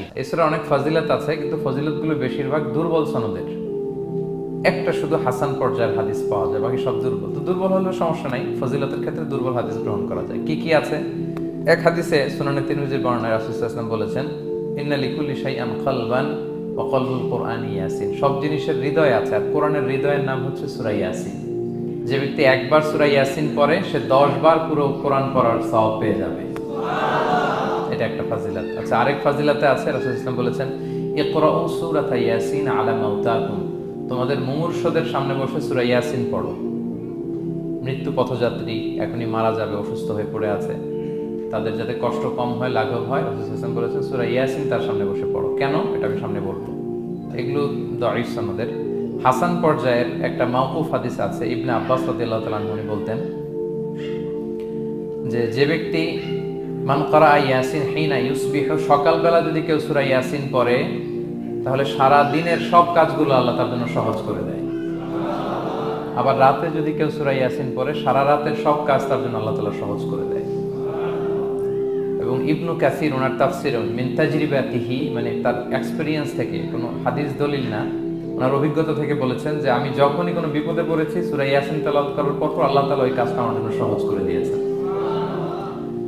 83। এই সূরার অনেক ফজিলত আছে, কিন্তু ফজিলতগুলো বেশিরভাগ দুর্বল সনদের। একটা শুধু হাসান পর্যায়ের হাদিস পাওয়া যায়, বাকি সব দুর্বল। তো দুর্বল হলেও সমস্যা নাই, ফজিলতের ক্ষেত্রে দুর্বল হাদিস গ্রহণ করা যায়। কি কি আছে? এক হাদিসে সুনানে তিরমিজির বর্ণনায় রাসূল সাল্লাল্লাহু আলাইহি ওয়াসাল্লাম বলেছেন, ইন্না লিকুল্লি শাইআন কলবান ওয়া কলবুল কুরআনি ইয়াসিন। সব জিনিসের হৃদয় আছে, আর কোরআনের হৃদয়ের নাম হচ্ছে সূরা ইয়াসিন। যে ব্যক্তি একবার সূরা ইয়াসিন পড়ে, সে 10 বার পুরো কোরআন পড়ার সওয়াব পেয়ে যাবে। এটা একটা ফাজিলত। আচ্ছা, আরেক ফাজিলতে আছে, রাসূল সাল্লাল্লাহু আলাইহি ওয়াসাল্লাম বলেছেন, ইকরাউ সূরাতা ইয়াসিন আলা মাউতাকুম। তোমাদের মুমূর্ষদের সামনে বসে সূরা ইয়াসিন পড়ো। মৃত্যু পথযাত্রী এখনই মারা যাবে, অসুস্থ হয়ে পড়ে আছে, তাদের যাতে কষ্ট কম হয়, লাঘব হয়, রাসূল সাল্লাল্লাহু আলাইহি ওয়াসাল্লাম বলেছেন সূরা ইয়াসিন তার সামনে বসে পড়ো। কেন? এটা আমি সামনে বলবো। এগুলো দাঈফ সনদের। হাসান পর্যায়ের একটা মাওকুফ হাদিস আছে, ইবনে আব্বাস রাদিয়াল্লাহু তাআলা আনহু বলতেন যে ব্যক্তি মান ক্বারা ইয়াসিন হিনা ইউসবিহু, সকালবেলা যদি কেউ সূরা ইয়াসিন পড়ে, তাহলে সারা দিনের সব কাজগুলো আল্লাহ তার জন্য সহজ করে দেয়। আবার রাতে যদি কেউ সূরা ইয়াসিন পড়ে, সারা রাতের সব কাজ তার জন্য আল্লাহ তাআলা সহজ করে দেয়। এবং ইবনু কাসির ওনার তাফসিরে মিন তাজরিবাতিহি, মানে তার এক্সপেরিয়েন্স থেকে, কোনো হাদিস দলিল না, ওনার অভিজ্ঞতা থেকে বলেছেন যে আমি যখনই কোনো বিপদে পড়েছি সূরা ইয়াসিন তেলাওয়াত করার পর আল্লাহ তাআলা ওই কাজটা আমার জন্য সহজ করে দিয়েছেন।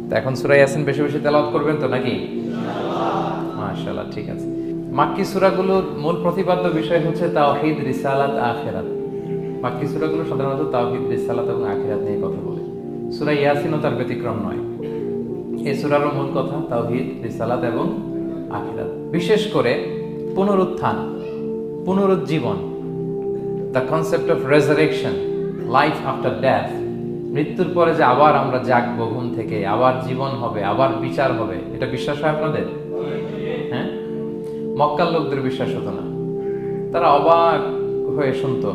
তো এখন সূরা ইয়াসিন বেশি বেশি তেলাওয়াত করবেন তো নাকি? মাশাআল্লাহ, ঠিক আছে। মাক্কি সূরাগুলোর মূল প্রতিপাদ্য বিষয় হচ্ছে তাওহীদ, রিসালাত, আখিরাত। মাক্কি সূরাগুলো সাধারণত তাওহীদ, রিসালাত এবং আখিরাত নিয়ে কথা বলে। সূরা ইয়াসিনও তার ব্যতিক্রম নয়। এই সূরার মূল কথা তাওহীদ, রিসালাত এবং আখিরাত। বিশেষ করে পুনরুত্থান, পুনরুজ্জীবন, the concept of resurrection, life after death. মৃত্যুর পরে যে আবার আমরা জাগবো ঘুম থেকে, আবার জীবন হবে, আবার বিচার হবে, এটা বিশ্বাস হয় আপনাদের? হ্যাঁ, মক্কার লোকদের বিশ্বাস হতো না। তারা অবাক হয়ে শুনতো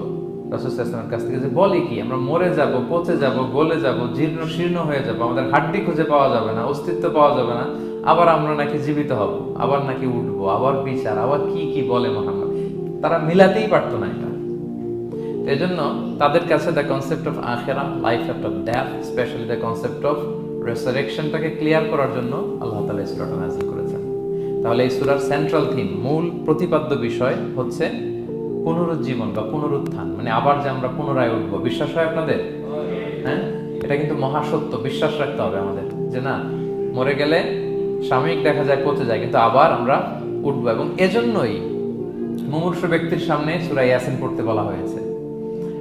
রাসূল সাল্লাল্লাহু আলাইহি ওয়াসাল্লামের কাছ থেকে যে বলে কি, আমরা মরে যাব, পচে যাব, গলে যাব, জীর্ণ শীর্ণ হয়ে যাব, আমাদের হাড্ডি খুঁজে পাওয়া যাবে না, অস্তিত্ব পাওয়া যাবে না, আবার আমরা নাকি জীবিত হব, আবার নাকি উঠবো, আবার বিচার, আবার কি কি বলে মুহাম্মদ। তারা মিলাতেই পারতো না এটা। এই জন্য তাদের কাছে দ্য কনসেপ্ট অফ আখিরা, life after death, specially the concept of রেসারেকশনটাকে ক্লিয়ার করার জন্য আল্লাহ তাআলা এই সূরাটা নাযিল করেছেন। তাহলে এই সূরার সেন্ট্রাল থিম, মূল প্রতিপাদ্য বিষয় হচ্ছে পুনরুজ্জীবন বা পুনরুত্থান, মানে আবার যে আমরা পুনরায় উঠবো। বিশ্বাস হয় আপনাদের? হ্যাঁ, এটা কিন্তু মহাসত্য, বিশ্বাস রাখতে হবে আমাদের যে না, মরে গেলে সাময়িক দেখা যায় পচে যায়, কিন্তু আবার আমরা উঠবো। এবং এজন্যই মুমূর্ষু ব্যক্তির সামনে সূরা ইয়াসিন পড়তে বলা হয়েছে।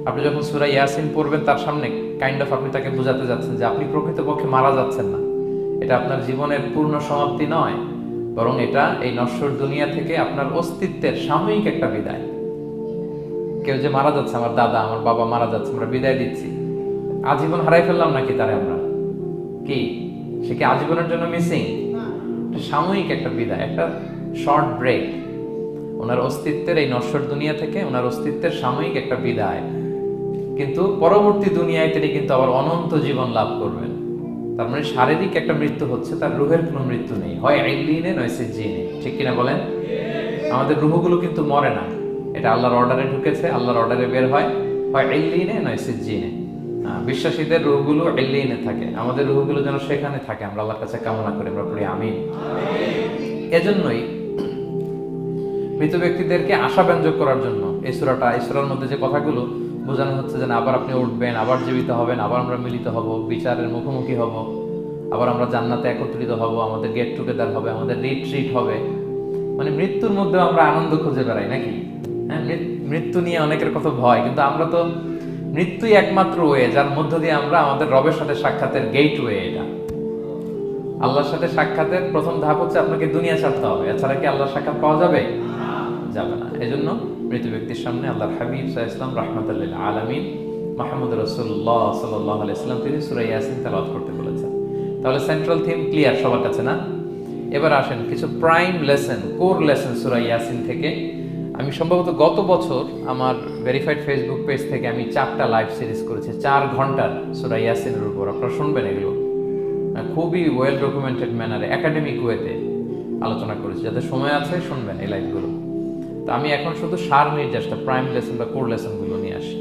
আপনি যখন সূরা ইয়াসিন পড়বেন, তার সামনে কাইন্ড অফ আপনি তাকে বোঝাতে যাচ্ছেন যে আপনি প্রকৃতপক্ষে মারা যাচ্ছেন না, এটা আপনার জীবনের পূর্ণ সমাপ্তি নয়, বরং এটা এই নশ্বর দুনিয়া থেকে আপনার অস্তিত্বের সাময়িক একটা বিদায়। কেউ যে মারা যাচ্ছে, আমার দাদা, আমার বাবা মারা যাচ্ছে, আমরা বিদায় দিচ্ছি, আজীবন হারাই ফেললাম নাকি তারে আমরা? কি সে কি আজীবনের জন্য মিসিং? সাময়িক একটা বিদায়, একটা শর্ট ব্রেক। ওনার অস্তিত্বের এই নশ্বর দুনিয়া থেকে ওনার অস্তিত্বের সাময়িক একটা বিদায়, কিন্তু পরবর্তী দুনিয়ায় তিনি কিন্তু আবার অনন্ত জীবন লাভ করবেন। তার মানে শারীরিক একটা মৃত্যু হচ্ছে, তার রুহের কোনো মৃত্যু নেই, হয় ইল্লিনে নয় সিজ্জিনে। ঠিক কিনা বলেন? আমাদের রুহগুলো কিন্তু মরে না, এটা আল্লাহর অর্ডারে ঢুকেছে, আল্লাহর অর্ডারে বের হয় ইল্লিনে নয় সিজ্জিনে। বিশ্বাসীদের রুহগুলো ইল্লিনে থাকে, আমাদের রুহগুলো যেন সেখানে থাকে, আমরা আল্লাহর কাছে কামনা করি, আমরা পড়ি আমিন। এজন্যই মৃত ব্যক্তিদেরকে আশাব্যঞ্জক করার জন্য এই সূরার মধ্যে যে কথাগুলো বোঝানো হচ্ছে যে আবার আপনি উঠবেন, আবার জীবিত হবেন, আবার আমরা মিলিত হব, বিচারের মুখোমুখি হব, আবার আমরা জান্নাতে একত্রিত হব, আমাদের গেট টুগেদার হবে, আমাদের রিট্রিট হবে। মানে মৃত্যুর মধ্যে আমরা আনন্দ খুঁজে বেড়াই নাকি? হ্যাঁ, মৃত্যু নিয়ে অনেকের কথা ভয়, কিন্তু আমরা তো মৃত্যুই একমাত্র ওয়ে যার মধ্য দিয়ে আমরা আমাদের রবের সাথে সাক্ষাতের গেটওয়ে। এটা আল্লাহর সাথে সাক্ষাতের প্রথম ধাপ হচ্ছে আপনাকে দুনিয়া ছাড়তে হবে, এছাড়া কি আল্লাহর সাক্ষাৎ পাওয়া যাবে? যাবে না। এজন্য মৃত ব্যক্তির সামনে আল্লাহর হাবিব সাল্লাল্লাহু আলাইহি ওয়াসাল্লাম রাহমাতুল লিল আলামিন মুহাম্মদ রাসূলুল্লাহ সাল্লাল্লাহু আলাইহি ওয়াসাল্লাম তিনি সূরা ইয়াসিন তেলাওয়াত করতে বলেছেন। তাহলে সেন্ট্রাল থিম ক্লিয়ার সবার কাছে না? এবার আসেন কিছু প্রাইম লেসন, কোর লেসন সূরা ইয়াসিন থেকে। আমি সম্ভবত গত বছর আমার ভেরিফাইড ফেসবুক পেজ থেকে আমি 4টা লাইভ সিরিজ করেছি 4 ঘন্টার সূরা ইয়াসিনের উপর। আপনারা শুনবেন এগুলো, খুবই ওয়েল ডকুমেন্টেড ম্যানারে একাডেমিক ওয়েতে আলোচনা করেছি। যাদের সময় আছে শুনবেন এই লাইভগুলো। তো আমি এখন শুধু সার নির্যাসটা প্রাইম লেসন বা কোর লেসনগুলো নিয়ে আসি।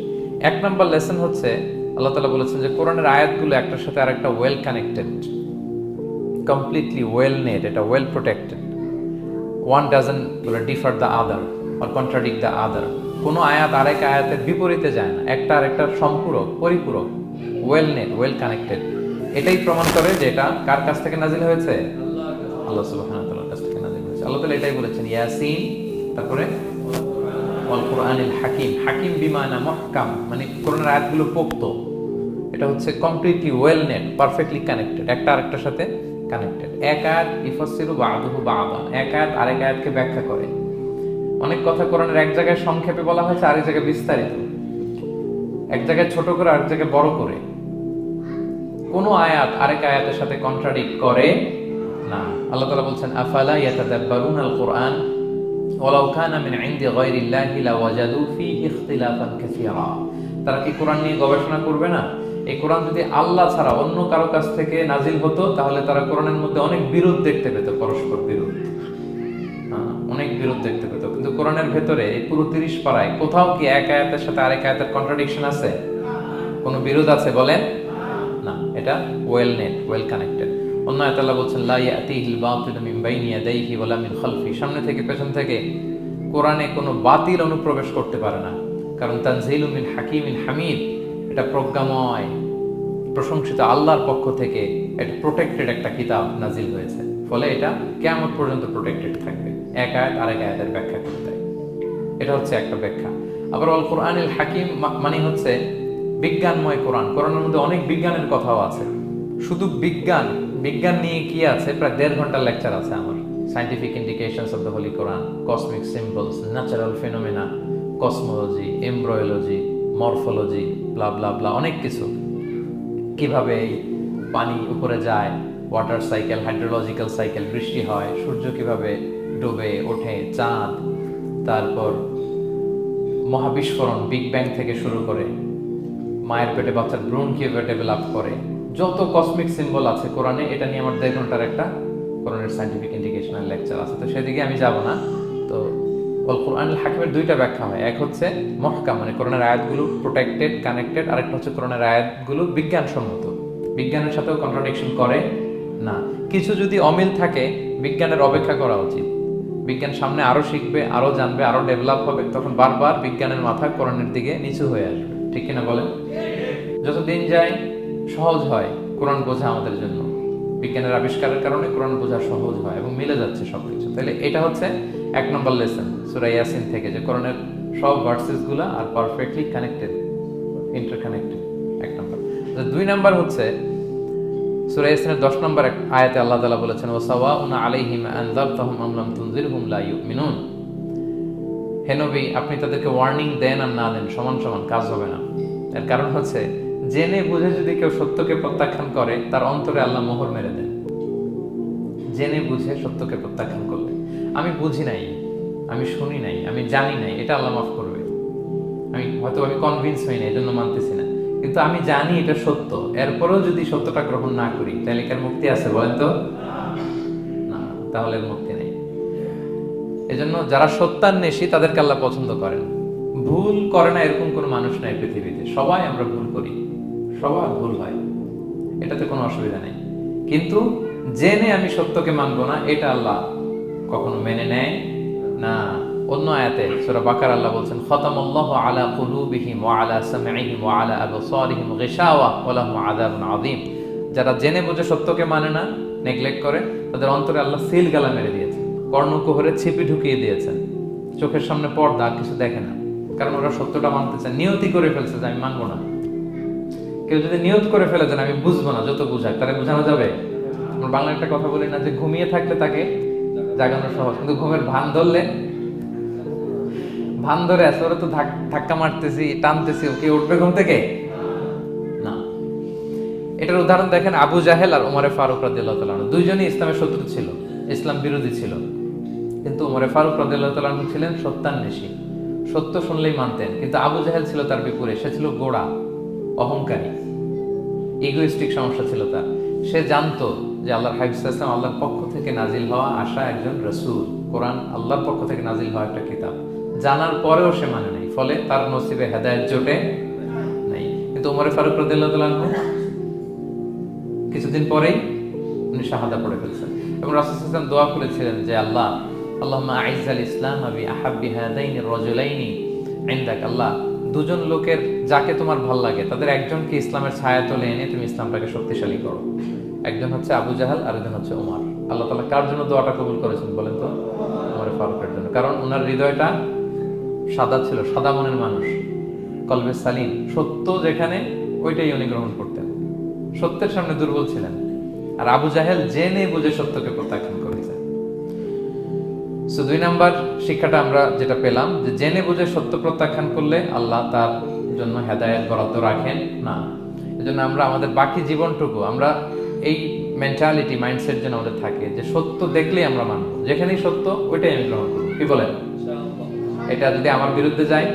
1 নম্বর লেসন হচ্ছে আল্লাহ তাআলা বলেছেন যে কোরআনের আয়াতগুলো একটার সাথে আরেকটা well connected, completely well knit, এটা well protected. One doesn't differ the other or contradict the other. কোনো আয়াত আরেক আয়াতের বিপরীতে যায় না, একটা আরেকটার সম্পূরক, পরিপূরক, ওয়েল নেট, ওয়েল কানেক্টেড। এটাই প্রমাণ করে যে এটা কার কাছ থেকে নাজিল হয়েছে? আল্লাহ সুবহানাহু ওয়া তাআলার কাছ থেকে নাজিল হয়েছে। আল্লাহ তাআলা এটাই বলেছেন, ইয়াসিন, তারপরে ওয়াল কুরআনিল হাকিম। হাকিম বিমানা মুহকাম, মানে কোরআনের আয়াতগুলো পোক্ত। এটা হচ্ছে completely well net, perfectly connected, একটা আরেকটার সাথে কানেক্টেড। এক আয়াত ইফাসসিরু বা'দুহু বা'দান, এক আয়াত আরেক আয়াতকে ব্যাখ্যা করে। অনেক কথা কোরআনের এক জায়গায় সংক্ষেপে বলা হয়েছে, আরেক জায়গায় বিস্তারিত, এক জায়গায় ছোট করে আরেক জায়গায় বড় করে। কোনো আয়াত আরেক আয়াতের সাথে কন্ট্রাডিক্ট করে না। আল্লাহ তাআলা বলছেন, আফালা ইয়াতাদাব্বারুনাল কুরআন ওয়ালাউ কানা মিন ইনদি গায়রিল্লাহি লাওয়াজাদু ফীহি ইখতিলাফান কাসীরা। তারা কি কোরআন নিয়ে গবেষণা করবে না? এই কোরআন যদি আল্লাহ ছাড়া অন্য কারো কাছ থেকে নাজিল হতো, তাহলে তারা কোরআনের মধ্যে অনেক বিরোধ দেখতে পেত, পরস্পর বিরোধ, অনেক বিরোধ দেখতে পেত। কিন্তু কোরআনের ভেতরে এই পুরো 30 পারায় কোথাও কি এক আয়াতের সাথে আরেক আয়াতের কন্ট্রাডিকশন আছে? কোনো বিরোধ আছে বলেন? না, এটা ওয়েল নেট, ওয়েল কানেক্টেড। অন্য আয়াতে আল্লাহ বলছেন, লা ইয়াতিহিল বাতিলু মিন বাইনি ইয়াদাইহি ওয়ালা মিন খালফি। সামনে থেকে পেছন থেকে কোরআনে কোনো বাতিল অনুপ্রবেশ করতে পারে না, কারণ তানজিলু মিন হাকিমিন হামিদ, এটা প্রজ্ঞাময়, প্রশংসিত আল্লাহর পক্ষ থেকে এটা প্রোটেক্টেড একটা কিতাব নাজিল হয়েছে। ফলে এটা কিয়ামত পর্যন্ত প্রোটেক্টেড থাকবে। এক আয়াত আরেক আয়াতের ব্যাখ্যা করে দেয়, এটা হচ্ছে একটা ব্যাখ্যা। আবার আল কোরআনিল হাকিম মানে হচ্ছে বিজ্ঞানময় কোরআন। কোরআনের মধ্যে অনেক বিজ্ঞানের কথাও আছে। শুধু বিজ্ঞান নিয়ে কি আছে, প্রায় 1.5 ঘন্টার লেকচার আছে আমার। Scientific indications of the holy Quran, cosmic symbols, natural phenomena, cosmology, embryology, morphology, blah blah blah, অনেক কিছু। কিভাবে এই পানি উপরে যায়, ওয়াটার সাইকেল, হাইড্রোলজিক্যাল সাইকেল, বৃষ্টি হয়, সূর্য কিভাবে ডুবে ওঠে, চাঁদ, তারপর মহাবিস্ফোরণ, বিগ ব্যাং থেকে শুরু করে মায়ের পেটে বাচ্চার ভ্রূণ কিভাবে ডেভেলপ করে, যত কসমিক সিম্বল আছে কোরআনে, এটা নিয়ে আমার 1.5 ঘন্টার একটা কোরআনের সায়েন্টিফিক ইন্ডিকেশনাল লেকচার আছে। তো সেদিকে আমি যাব না। তো আল কোরআনুল হাকিমের 2টা ব্যাখ্যা হয়। এক হচ্ছে মুহকাম, মানে কোরআনের আয়াতগুলো প্রোটেক্টেড, কানেক্টেড। আরেকটা হচ্ছে কোরআনের আয়াতগুলো বিজ্ঞানসম্মত, বিজ্ঞানের সাথেও কন্ট্রাডিকশন করে না। কিছু যদি অমিল থাকে, বিজ্ঞানের অপেক্ষা করা উচিত। বিজ্ঞান সামনে আরো শিখবে, আরো জানবে, আরো ডেভেলপ হবে, তখন বারবার বিজ্ঞানের মাথা কোরআনের দিকে নিচু হয়ে আসবে। ঠিক কিনা বলেন? যত দিন যায় সহজ হয় কোরআন বোঝা আমাদের জন্য। বিজ্ঞানের আবিষ্কারের কারণে কোরআন বোঝা সহজ হয় এবং মিলে যাচ্ছে সবকিছু। তাহলে এটা হচ্ছে 1 নম্বর লেসন সূরা ইয়াসিন থেকে, যে কোরআনের সব ভার্সেস গুলা আর পারফেক্টলি কানেক্টেড, ইন্টারকানেক্টেড। 1 নম্বর। 2 নম্বর হচ্ছে সূরা ইয়াসিনের 10 নম্বর আয়াতে আল্লাহ তাআলা বলেছেন, ওয়াসাওয়াউন আলাইহিম আনযারতাহুম আম লাম তুনজিরহুম লা ইউমিনুন। হে নবী, আপনি তাদেরকে ওয়ার্নিং দেন আর না দেন, সমান সমান, কাজ হবে না। এর কারণ হচ্ছে, জেনে বুঝে যদি কেউ সত্যকে প্রত্যাখ্যান করে, তার অন্তরে আল্লাহ মোহর মেরে দেন। জেনে বুঝে সত্যকে প্রত্যাখ্যান করলে, আমি বুঝি নাই, আমি শুনি নাই, আমি জানি নাই, এটা আল্লাহ মাফ করবে। আমি কনভিন্স হই না, এজন্য মানতেছি না, কিন্তু আমি জানি এটা সত্য, এরপরেও যদি সত্যটা গ্রহণ না করি, তাহলে কার মুক্তি আছে বলেন তো? না, তাহলে মুক্তি নেই। এজন্য যারা সত্যান্বেষী তাদেরকে আল্লাহ পছন্দ করেন। ভুল করে না এরকম কোনো মানুষ নাই পৃথিবীতে। সবাই আমরা ভুল করি, সবার ভুল হয়, এটাতে কোনো অসুবিধা নেই। কিন্তু জেনে আমি সত্যকে মানবো না, এটা আল্লাহ কখনো মেনে নেয় না। অন্য আয়াতে সূরা বাকারা আল্লাহ বলছেন, খতামাল্লাহু আলা কুলুবিহিম ওয়া আলা সামঈহিম ওয়া আলা আবসারিহিম গিশাওয়া ওয়া লাহুম আযাবুন আযীম। যারা জেনে বুঝে সত্যকে মানে না, নেগলেক্ট করে, তাদের অন্তরে আল্লাহ সিল গালা মেরে দিয়েছেন, কর্ণকুহরে ছিপি ঢুকিয়ে দিয়েছেন, চোখের সামনে পর্দা, আর কিছু দেখে না। কারণ ওরা সত্যটা মানতে চায়, নিয়তি করে ফেলছে যে আমি মানবো না। কেউ যদি নিয়ত করে ফেলে যে আমি বুঝবো না, যত বুঝাক তারে বোঝানো যাবে। আমরা বাংলা একটা কথা বলি না, যে ঘুমিয়ে থাকলে তাকে জাগানো সহজ, কিন্তু ঘুমের ভান ধরে আছে, ওরা তো ধাক্কা মারতেছি, টানতেছি, ওকে উঠবে ঘুম থেকে না। এটার উদাহরণ দেখেন আবু জাহেল আর উমরে ফারুক রাদিয়াল্লাহু তাআলা। দুইজনই ইসলামের শত্রু ছিল, ইসলাম বিরোধী ছিল, কিন্তু উমরে ফারুক রাদিয়াল্লাহু তাআলা ছিলেন সত্যান্বেষী, সত্য শুনলেই মানতেন। কিন্তু আবু জাহেল ছিল তার বিপরীত, সে ছিল গোড়া, অহংকারী, ইগোইস্টিক সমস্যা ছিল তার। সে জানতো যে আল্লাহর হাবিব সাল্লাল্লাহু আলাইহি ওয়াসাল্লাম আল্লাহর পক্ষ থেকে নাজিল হওয়া আসা একজন রাসূল, কোরআন আল্লাহর পক্ষ থেকে নাজিল হওয়া একটা কিতাব, জানার পরেও সে মানে নাই। ফলে তার নসিবে হেদায়েত জোটে নাই। কিন্তু উমর ফারুক রাদিয়াল্লাহু তাআলা কিছুদিন পরেই উনি শাহাদা পড়ে ফেলছেন, এবং রাসূল সাল্লাল্লাহু আলাইহি ওয়াসাল্লাম দোয়া করেছিলেন যে আল্লাহ আল্লাহুম্মা আইজ্জাল ইসলাম বি আহাব্বি হাদাইনি রাজুলাইনি ইনদাক। আল্লাহ, দুজন লোকের যাকে তোমার ভালো লাগে তাদের একজনকে ইসলামের ছায়া তলে এনে তুমি ইসলামটাকে শক্তিশালী করো। একজন হচ্ছে আবু জাহাল আর একজন হচ্ছে ওমর। আল্লাহ তাআলা কার জন্য দোয়াটা কবুল করেছেন বলেন তো? ওমর ফারুকের জন্য। কারণ ওনার হৃদয়টা সাদা ছিল, সাদা মনের মানুষ, কলবে সালিম। সত্য যেখানে ওইটাই উনি গ্রহণ করতেন, সত্যের সামনে দুর্বল ছিলেন। আর আবু জাহেল জেনে বুঝে সত্যকে প্রত্যাখ্যান করেছে। সো 2 নাম্বার শিক্ষাটা আমরা যেটা পেলাম, যে জেনে বুঝে সত্য প্রত্যাখ্যান করলে আল্লাহ তার জন্য হেদায়েত বরাদ্দ রাখেন না। এজন্য আমরা আমাদের বাকি জীবনটুকু আমরা এই মেন্টালিটি, মাইন্ডসেট যেন আমাদের থাকে যে সত্য দেখলেই আমরা মানব, যেখানেই সত্য ওইটাই আমি গ্রহণ করব। কি বলেন? এটা যদি আমার বিরুদ্ধে যায়,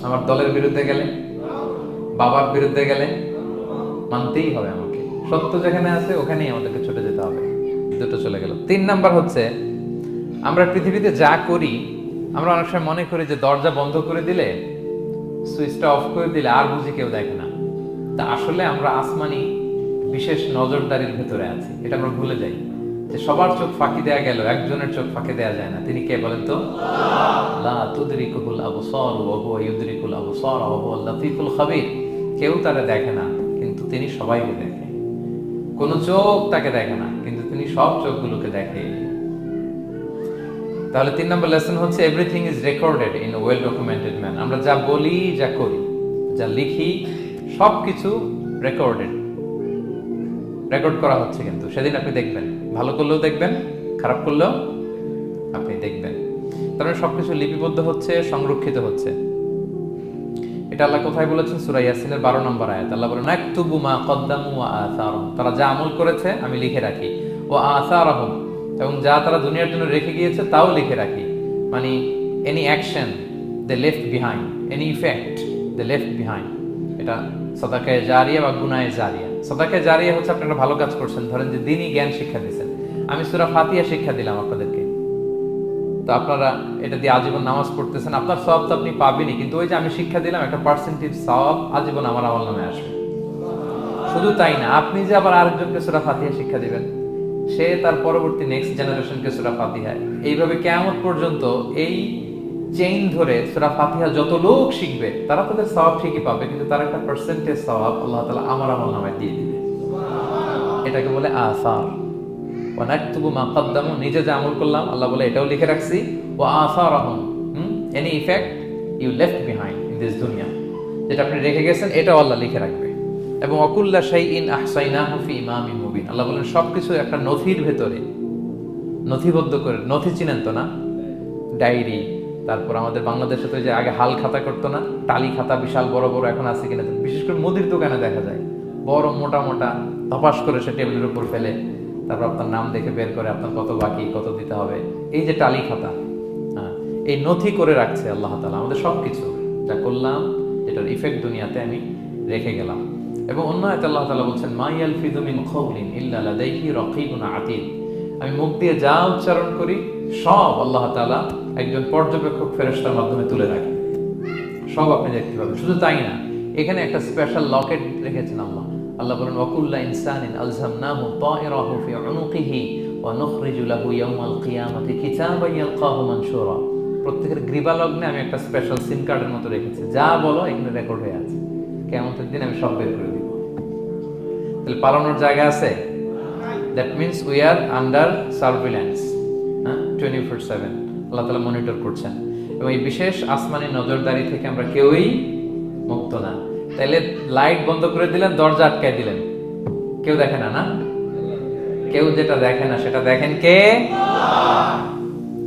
আমার দলের বিরুদ্ধে গেলে, বাবার বিরুদ্ধে গেলে, মানতেই হবে আমাকে। সত্য যেখানে আছে ওখানেই আমাদেরকে ছুটে যেতে হবে। দুটো চলে গেল। 3 নাম্বার হচ্ছে, আমরা পৃথিবীতে যা করি আমরা অনেক সময় মনে করি যে দরজা বন্ধ করে দিলে, সুইচটা অফ করে দিলে আর বুঝি কেউ দেখে না। তা আসলে আমরা আসমানি বিশেষ নজরদারির ভেতরে আছি, এটা আমরা ভুলে যাই। যে সবার চোখ ফাঁকি দেয়া গেল, একজনের চোখ ফাঁকি দেয়া যায় না। তিনি কে বলেন তো? লা তুদরিকুল আবসার ওয়া হুয়া ইউদরিকুল আবসার ওয়া হুয়াল লাতীফুল খাবীর। কেউ তারে দেখে না কিন্তু তিনি সবাইকে দেখে। কোন চোখ তাকে দেখে না কিন্তু তিনি সব চোখগুলোকে দেখে। তাহলে 3 নম্বর লেসন হচ্ছে, everything is recorded in a well documented man. আমরা যা বলি, যা করি, যা লিখি, সবকিছু রেকর্ড করা হচ্ছে। কিন্তু সেদিন আপনি দেখবেন, ভালো করলেও দেখবেন, খারাপ করলেও আপনি দেখবেন। তাহলে সবকিছু লিপিবদ্ধ হচ্ছে, সংরক্ষিত হচ্ছে। এটা আল্লাহ কোথায় বলেছেন? সূরা ইয়াসিনের 12 নম্বর আয়াত। আল্লাহ বলেন, নাকতুবু মা কদ্দামু ওয়া আসারহুম। তারা যা আমল করেছে আমি লিখে রাখি। ওয়া আসারহুম, এবং যা তারা দুনিয়ার জন্য রেখে গিয়েছে তাও লিখে রাখি। মানে এনি অ্যাকশন দে লেফট বিহাইন্ড, এনি ইফেক্ট দে লেফট বিহাইন্ড। এটা সাদাকায়ে জারিয়া বা গুনায়ে জারিয়া। সাদাকায়ে জারিয়া হচ্ছে আপনি একটা ভালো কাজ করছেন, ধরেন যে দ্বীনি জ্ঞান শিক্ষা দিয়েছেন। আমি সূরা ফাতিহা শিক্ষা দিলাম আপনাদেরকে, তো আপনারা এটা দিয়ে আজীবন নামাজ পড়তেছেন, আপনার সওয়াব তো আপনি পাবেনই, কিন্তু ওই যে আমি শিক্ষা দিলাম একটা পার্সেন্টেজ সওয়াব আজীবন আমার আমলনামে আসবে। শুধু তাই না, আপনি যে আবার আরেকজনকে সূরা ফাতিহা শিক্ষা দিবেন, সে তার পরবর্তী নেক্সট জেনারেশনকে সূরা ফাতিহা, এইভাবে কিয়ামত পর্যন্ত এই চেইন ধরে সূরা ফাতিহা যত লোক শিখবে তারা তাদের সওয়াব ঠিকই পাবে, কিন্তু তার একটা পার্সেন্টেজ সওয়াব আল্লাহ তাআলা আমার আমলনামায় দিয়ে দিবে। এটাকে বলে আসার। ওয়া নাকতুবু মা কদ্দামু, নিজে যে আমল করলাম আল্লাহ বলে এটাও লিখে রাখছি। ওয়া আসারহুম, any effect you left behind in this দুনিয়া, যেটা আপনি রেখে গেছেন এটাও আল্লাহ লিখে রাখবে। এবং ওয়াকুল্লা শাইইন আহসাইনাহু ফি ইমামিন মুবিন। আল্লাহ বলেন সবকিছু একটা নথির ভেতরে নথিবদ্ধ করে। নথি চিনেন তো না? ডায়েরি, তারপর আমাদের বাংলাদেশে তো যে আগে হাল খাতা করতো না, টালি খাতা বিশাল বড় বড় এখন আছে কিনা, বিশেষ করে মুদির দোকানে দেখা যায় বড় মোটা মোটা ধপাস করে সে টেবিলের উপর ফেলে, তারপর আপনার নাম দেখে বের করে আপনার কত বাকি, কত দিতে হবে। এই যে টালি খাতা, এই নথি করে রাখছে আল্লাহ তাআলা আমাদের সবকিছু যা করলাম, যেটার ইফেক্ট দুনিয়াতে আমি রেখে গেলাম। এবং অন্য আয়াতে আল্লাহ তাআলা বলছেন, মা ইয়ালফিযু মিন কাওলিন ইল্লা লাদাইহি রাকীবুন আতীদ। আমি মুখ দিয়ে যা উচ্চারণ করি সব আল্লাহ তাআলা একজন পর্যবেক্ষক ফেরেশতার মাধ্যমে তুলে রাখেন, সব আপনি দেখতে পাবেন। শুধু তাই না, এখানে একটা স্পেশাল লকেট রেখেছেন আল্লাহ। আল্লাহ বলেন, ওয়াকুল্লা ইনসানিন আলজামনাহু তায়রাহু ফি উনুকিহি ওয়া নুখরিজু লাহু ইয়াওমাল কিয়ামাতি কিতাবান ইয়ালকাহু মানশুরা। প্রত্যেকের গ্রীবালগ্নে আমি একটা স্পেশাল সিম কার্ডের মতো রেখেছি, যা বলো এখানে রেকর্ড হয়ে আছে। কিয়ামতের দিন আমি সব বের করে দিব। তাহলে পালানোর জায়গা আছে? That means we are under surveillance, 24/7 আল্লাহ তাআলা মনিটর করছেন। এবং এই বিশেষ আসমানি নজরদারি থেকে আমরা কেউই মুক্ত না। তাইলে লাইট বন্ধ করে দিলেন, দরজা আটকায় দিলেন, কেউ দেখে না, না? কেউ যেটা দেখে না সেটা দেখেন কে?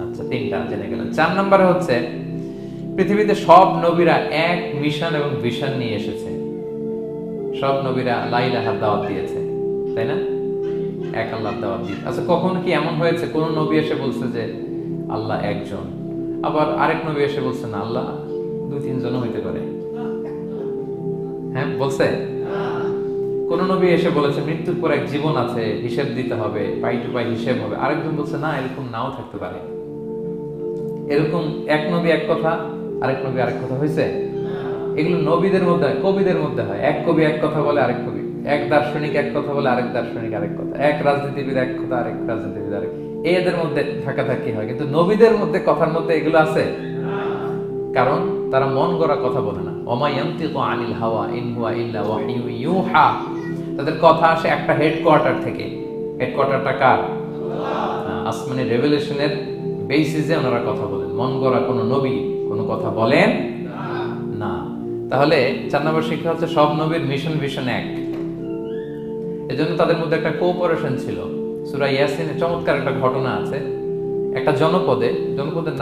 আচ্ছা, 3টা জেনে গেলেন। 4 নম্বরে হচ্ছে, পৃথিবীতে সব নবীরা এক মিশন এবং ভিশন নিয়ে এসেছে। সব নবীরা লা ইলাহার দাওয়াত দিয়েছে, তাই না? এক আল্লাহর দাওয়াত দিয়েছে। আচ্ছা, কখন কি এমন হয়েছে কোন নবী এসে বলছে যে আল্লাহ একজন, আবার আরেক নবী এসে বলছে না আল্লাহ 2-3 জন হইতে পারে? হ্যাঁ, বলছে? কোন নবী এসে বলেছে মৃত্যুর পর এক জীবন আছে, হিসেব দিতে হবে, পাই টু পাই হিসেব হবে? আরেকজন বলছে না, এরকম নাও থাকতে পারে। এরকম এক নবী এক কথা, আরেক নবী আরেক কথা হয়েছে? এগুলো নবীদের মধ্যে, কবিদের মধ্যে হয়। এক কবি এক কথা বলে, আরেক কবি, এক দার্শনিক এক কথা বলে, আরেক দার্শনিক আরেক কথা, এক রাজনীতিবিদ এক কথা, আরেক রাজনীতিবিদ আরেক। এদের মধ্যে ধাক্কাধাক্কি হয়, কিন্তু নবীদের মধ্যে কথার মধ্যে এগুলো আছে? কারণ তারা মন গড়া কথা বলে না। ওমা ইয়ানতিকু আনিল হাওয়া ইন হুয়া ইল্লা ওয়াহয়ু ইউহা। তাদের কথা আসে একটা হেডকোয়ার্টার থেকে। হেডকোয়ার্টারটা কার? আসমানি রেভেলেশনের বেসিসে ওনারা কথা বলেন। মন গড়া কোনো নবী কোনো কথা বলেন না। তাহলে 4 নম্বর শিক্ষা হচ্ছে সব নবীর মিশন ভিশন এক। এজন্য তাদের মধ্যে একটা কোঅপারেশন ছিল। সূরা ইয়াসিনে চমৎকার একটা ঘটনা আছে। একটা জনপদের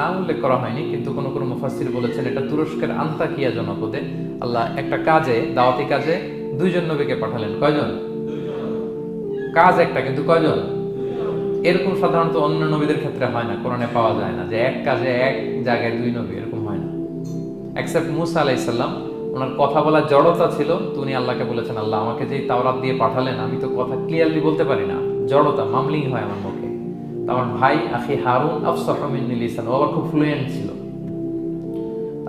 নাম উল্লেখ করা হয়নি, কিন্তু কোন কোন মুফাসসির বলেছেন এটা তুরস্কের আন্তাকিয়া জনপদে আল্লাহ একটা কাজে, দাওয়াতি কাজে 2 জন নবীকে পাঠালেন। কয়জন? কাজ একটা, কিন্তু কয়জন? এরকম সাধারণত অন্য নবীদের ক্ষেত্রে হয় না, কোরআনে পাওয়া যায় না যে এক কাজে এক জায়গায় 2 নবী, এরকম হয় না। এক্সেপ্ট মুসা আলাইহিস সালাম, ওনার কথা বলার জড়তা ছিল, তো উনি আল্লাহকে বলেছেন, আল্লাহ আমাকে যে তাওরাত দিয়ে পাঠালেন আমি তো কথা ক্লিয়ারলি বলতে পারি না, জড়তা, মামলিং হয় আমার মুখে। তো আমার ভাই আখি হারুন আফসাহু মিন্নি লিসান, ও আবার খুব ফ্লুয়েন্ট ছিল।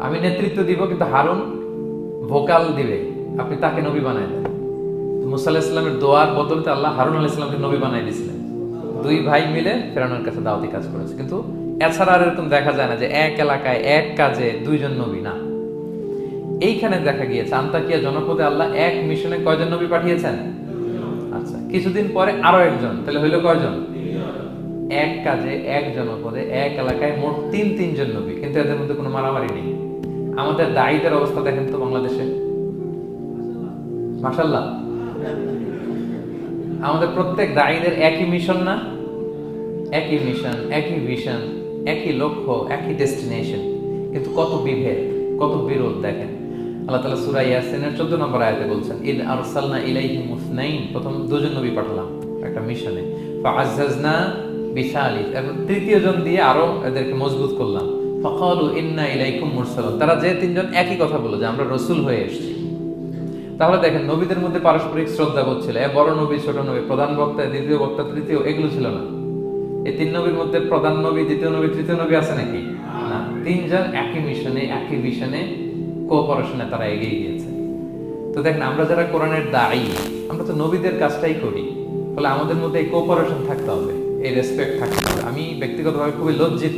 আমি নেতৃত্ব দিব, কিন্তু হারুন ভোকাল দিবে, আপনি তাকে নবী বানাই দেন। মুসা আলাইহিস সালামের দোয়ার বদলতে আল্লাহ হারুন আলাইহিস সালামকে নবী বানাই দিয়েছিলেন। 2 ভাই মিলে ফেরাউনের কাছে দাওয়াতি কাজ করেছে। কিন্তু এছাড়া আর এরকম দেখা যায় না যে এক এলাকায় এক কাজে 2 জন নবী, না। এইখানে দেখা গিয়েছে আন্তাকিয়া জনপদে আল্লাহ এক মিশনে কয়জন নবী পাঠিয়েছেন? আচ্ছা, কিছুদিন পরে আরো একজন, তাহলে হইলো কয়জন? এক কাজে এক জনপদে এক এলাকায় মোট 3 জন নবী, কিন্তু এদের মধ্যে কোনো মারামারি নেই। আমাদের দায়ীদের অবস্থা দেখেন তো বাংলাদেশে, মাশাআল্লাহ। আমাদের প্রত্যেক দায়ীদের একই মিশন না? একই মিশন, একই ভিশন, একই লক্ষ্য, একই ডেস্টিনেশন, কিন্তু কত বিভেদ, কত বিরোধ দেখেন। আল্লাহ তাআলা সূরা ইয়াসিনের 14 নম্বর আয়াতে বলছেন, ইদ আরসালনা ইলাইহিম মুসনাইন, প্রথম 2 জন নবী পাঠালাম একটা মিশনে, ফাআজ্জাজনা বিসালিস, এবং 3য় জন দিয়ে আরো এদেরকে মজবুত করলাম, ফাকালু ইন্না ইলাইকুম মুরসালুন, তারা যে 3 জন একই কথা বলল যে আমরা রাসূল হয়ে এসেছি। তাহলে দেখেন নবীদের মধ্যে পারস্পরিক শ্রদ্ধাবোধ ছিল। বড় নবী, ছোট নবী, প্রধান বক্তা, দ্বিতীয় বক্তা, তৃতীয়, এগুলো ছিল না। এই 3 নবীর মধ্যে প্রধান নবী, দ্বিতীয় নবী, তৃতীয় নবী আছে নাকি? না। 3 জন একই মিশনে, একই ভিশনে, কোঅপারেশনে তারা এগিয়ে গিয়েছে। তো দেখেন আমরা যারা কোরআনের দায়ী, আমরা তো নবীদের কাজটাই করি, ফলে আমাদের মধ্যে এই কোঅপারেশন থাকতে হবে, এই রেসপেক্ট থাকতে হবে। আমি ব্যক্তিগতভাবে খুবই লজ্জিত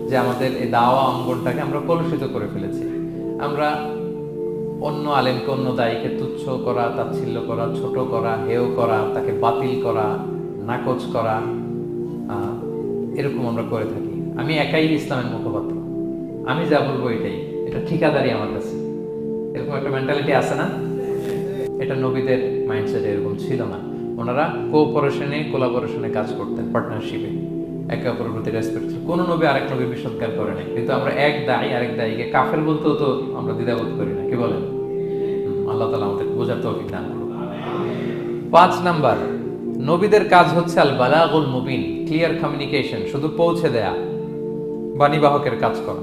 যে আমাদের এই দাওয়া অঙ্গনটাকে আমরা কলুষিত করে ফেলেছি। আমরা অন্য আলেমকে, অন্য দায়ীকে তুচ্ছ করা, তাচ্ছিল্য করা, ছোট করা, হেয় করা, তাকে বাতিল করা, নাকচ করা, এরকম আমরা করে থাকি। আমি একাই ইসলামের মুখপাত্র, আমি যা বলবো এটাই, এটা ঠিকাদারি আমার কাছে, এরকম একটা মেন্টালিটি আছে না? এটা নবীদের মাইন্ডসেট এরকম ছিল না। ওনারা কোঅপারেশনে, কোলাবোরেশনে কাজ করতেন, পার্টনারশিপে, একে অপরের প্রতি রেসপেক্ট। কোন নবী আরেক নবীর বিসৎকার করে নাই, কিন্তু আমরা এক দায়ী আরেক দায়ীকে কাফের বলতেও তো আমরা দ্বিধাবোধ করি না, কি বলেন? আল্লাহ তাআলা আমাদের বোঝার তৌফিক দান করুন। 5 নাম্বার, নবীদের কাজ হচ্ছে আল বালাগুল মুবিন, ক্লিয়ার কমিউনিকেশন, শুধু পৌঁছে দেয়া, বাণীবাহকের কাজ করা।